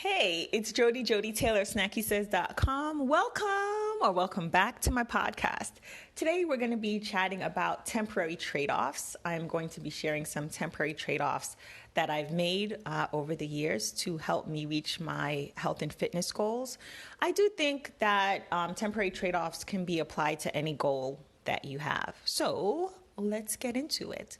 Hey, it's Joddie, Joddie Taylor, snackysays.com. Welcome back to my podcast. Today we're going to be chatting about temporary trade-offs. I'm going to be sharing some temporary trade-offs that I've made over the years to help me reach my health and fitness goals. I do think that temporary trade-offs can be applied to any goal that you have. So let's get into it.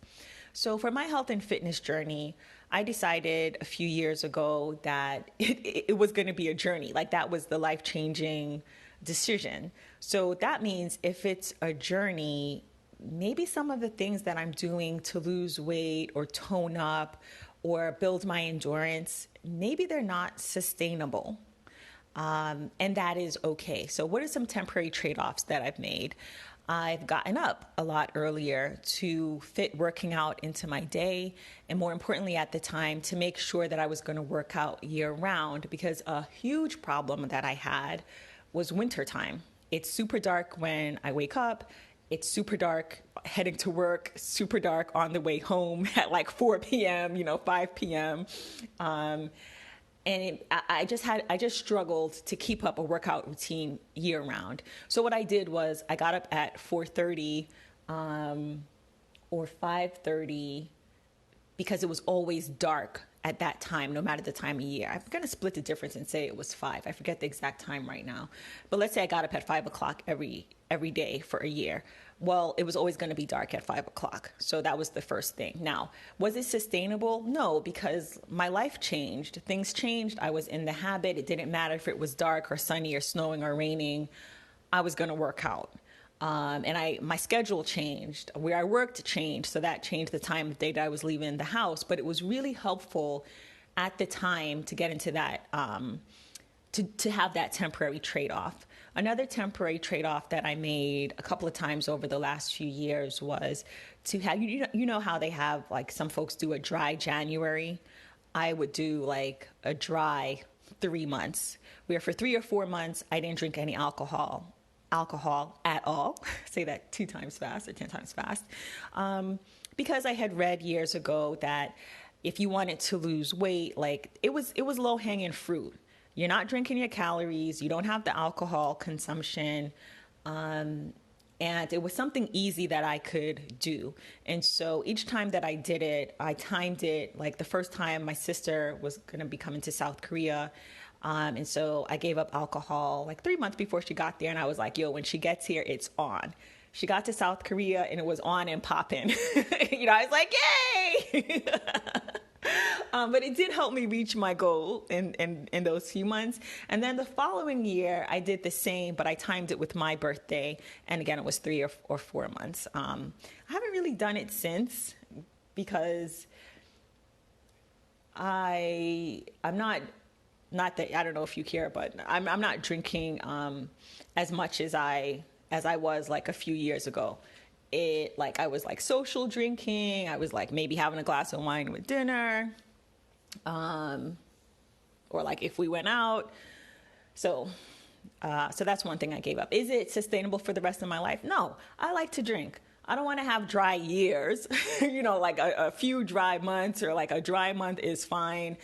So for my health and fitness journey, I decided a few years ago that it was going to be a journey. Like that was the life-changing decision. So that means if it's a journey, maybe some of the things that I'm doing to lose weight or tone up or build my endurance, maybe they're not sustainable. And that is okay. So what are some temporary trade-offs that I've made? I've gotten up a lot earlier to fit working out into my day, and more importantly at the time, to make sure that I was going to work out year round, because a huge problem that I had was wintertime. It's super dark when I wake up. It's super dark heading to work, super dark on the way home at like 4 p.m., 5 p.m. And I just struggled to keep up a workout routine year round. So what I did was I got up at 4:30 or 5:30 because it was always dark at that time, no matter the time of year. I'm going to split the difference and say it was 5. I forget the exact time right now. But let's say I got up at 5 o'clock every day for a year. Well, it was always going to be dark at 5 o'clock. So that was the first thing. Now, was it sustainable? No, because my life changed. Things changed. I was in the habit. It didn't matter if it was dark or sunny or snowing or raining. I was going to work out. And my schedule changed. Where I worked changed. So that changed the time of day that I was leaving the house. But it was really helpful at the time to get into that, to have that temporary trade-off. Another temporary trade-off that I made a couple of times over the last few years was to have, you know how they have, like some folks do a dry January. I would do like a dry 3 months, where for 3 or 4 months, I didn't drink any alcohol at all. Say that 2 times fast or 10 times fast. Because I had read years ago that if you wanted to lose weight, like it was low hanging fruit. You're not drinking your calories. You don't have the alcohol consumption. And it was something easy that I could do. And so each time that I did it, I timed it. Like the first time my sister was going to be coming to South Korea. And so I gave up alcohol like 3 months before she got there. And I was like, yo, when she gets here, it's on. She got to South Korea and it was on and popping. I was like, yay! But it did help me reach my goal in those few months. And then the following year, I did the same, but I timed it with my birthday. And again, it was 3 or 4 months. I haven't really done it since because I'm not that, I don't know if you care, but I'm not drinking as much as I was like a few years ago. I was like social drinking. I was like maybe having a glass of wine with dinner. Or like if we went out. So that's one thing I gave up. Is it sustainable for the rest of my life? No, I like to drink. I don't want to have dry years, like a few dry months or like a dry month is fine.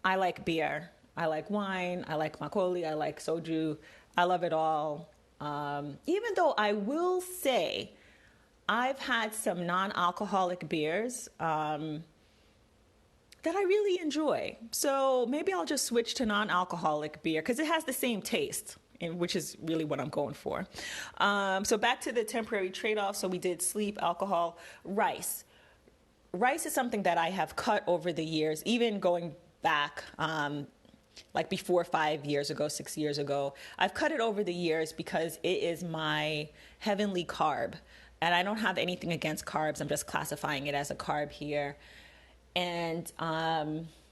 I like beer. I like wine. I like makgeolli. I like soju. I love it all. Even though I will say I've had some non-alcoholic beers, that I really enjoy. So maybe I'll just switch to non-alcoholic beer because it has the same taste, which is really what I'm going for. So back to the temporary trade-off. So we did sleep, alcohol, rice. Rice is something that I have cut over the years, even going back like before 5 years ago, 6 years ago. I've cut it over the years because it is my heavenly carb. And I don't have anything against carbs. I'm just classifying it as a carb here. And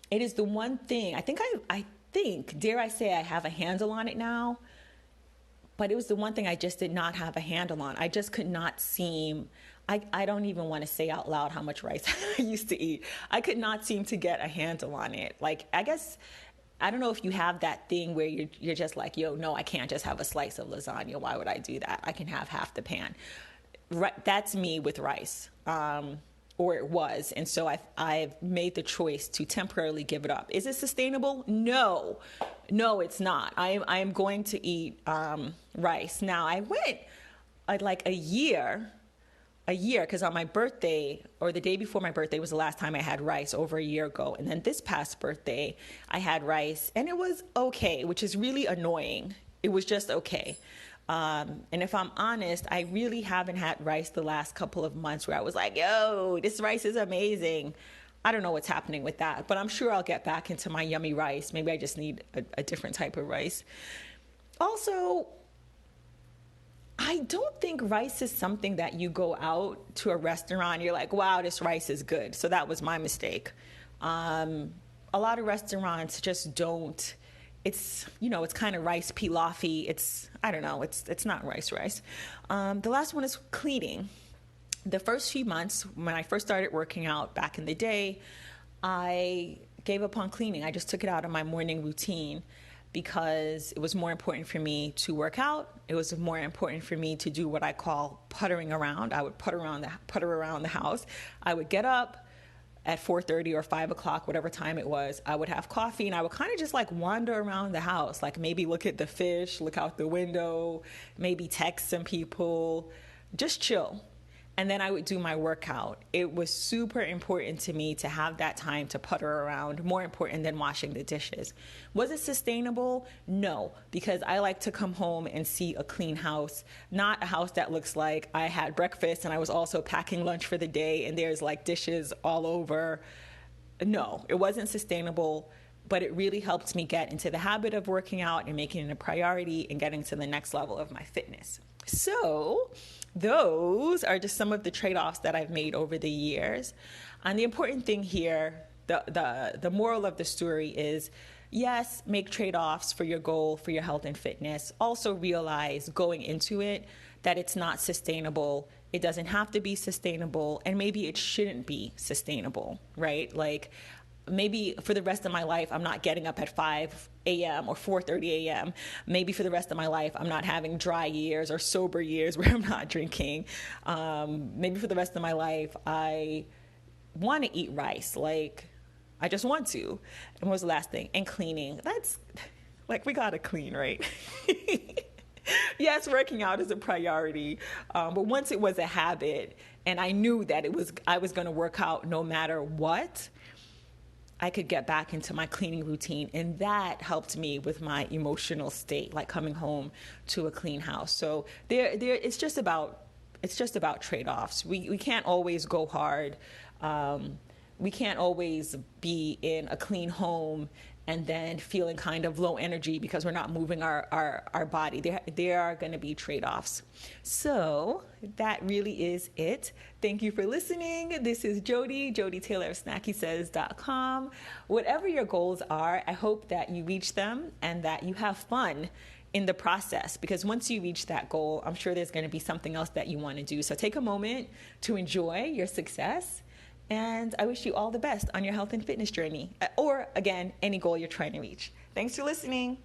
it is the one thing, I think, dare I say, I have a handle on it now, but it was the one thing I just did not have a handle on. I just could not seem, I don't even want to say out loud how much rice I used to eat. I could not seem to get a handle on it. Like, I guess, I don't know if you have that thing where you're just like, yo, no, I can't just have a slice of lasagna. Why would I do that? I can have half the pan. That's me with rice. or it was. And so I've made the choice to temporarily give it up. Is it sustainable? No, it's not. I am going to eat rice. Now, I went like a year, because on my birthday, or the day before my birthday, was the last time I had rice, over a year ago. And then this past birthday, I had rice, and it was okay, which is really annoying. It was just okay. And if I'm honest, I really haven't had rice the last couple of months where I was like, yo, this rice is amazing. I don't know what's happening with that, but I'm sure I'll get back into my yummy rice. Maybe I just need a different type of rice. Also, I don't think rice is something that you go out to a restaurant, you're like, wow, this rice is good. So that was my mistake. A lot of restaurants just don't. It's, it's kind of rice pilaf-y. I don't know, it's not rice. The last one is cleaning. The first few months when I first started working out back in the day, I gave up on cleaning. I just took it out of my morning routine because it was more important for me to work out. It was more important for me to do what I call puttering around. I would putter around the house. I would get up at 4:30 or 5 o'clock, whatever time it was. I would have coffee, and I would kind of just like wander around the house, like maybe look at the fish, look out the window, maybe text some people, just chill. And then I would do my workout. It was super important to me to have that time to putter around, more important than washing the dishes. Was it sustainable? No, because I like to come home and see a clean house, not a house that looks like I had breakfast and I was also packing lunch for the day and there's like dishes all over. No, it wasn't sustainable, but it really helped me get into the habit of working out and making it a priority and getting to the next level of my fitness. So those are just some of the trade-offs that I've made over the years. And the important thing here, the moral of the story is, yes, make trade-offs for your goal, for your health and fitness. Also realize going into it that it's not sustainable. It doesn't have to be sustainable, and maybe it shouldn't be sustainable, right? Like, maybe for the rest of my life, I'm not getting up at 5 a.m. or 4:30 a.m. Maybe for the rest of my life, I'm not having dry years or sober years where I'm not drinking. Maybe for the rest of my life, I want to eat rice. Like, I just want to. And what was the last thing? And cleaning. That's, like, we got to clean, right? Yes, working out is a priority. But once it was a habit and I knew that I was going to work out no matter what, I could get back into my cleaning routine, and that helped me with my emotional state, like coming home to a clean house. So it's just about trade-offs. We can't always go hard. We can't always be in a clean home and then feeling kind of low energy because we're not moving our body. There are going to be trade-offs. So that really is it. Thank you for listening. This is Joddie Taylor of SnackySays.com. Whatever your goals are, I hope that you reach them and that you have fun in the process, because once you reach that goal, I'm sure there's going to be something else that you want to do. So take a moment to enjoy your success. And I wish you all the best on your health and fitness journey, or again, any goal you're trying to reach. Thanks for listening.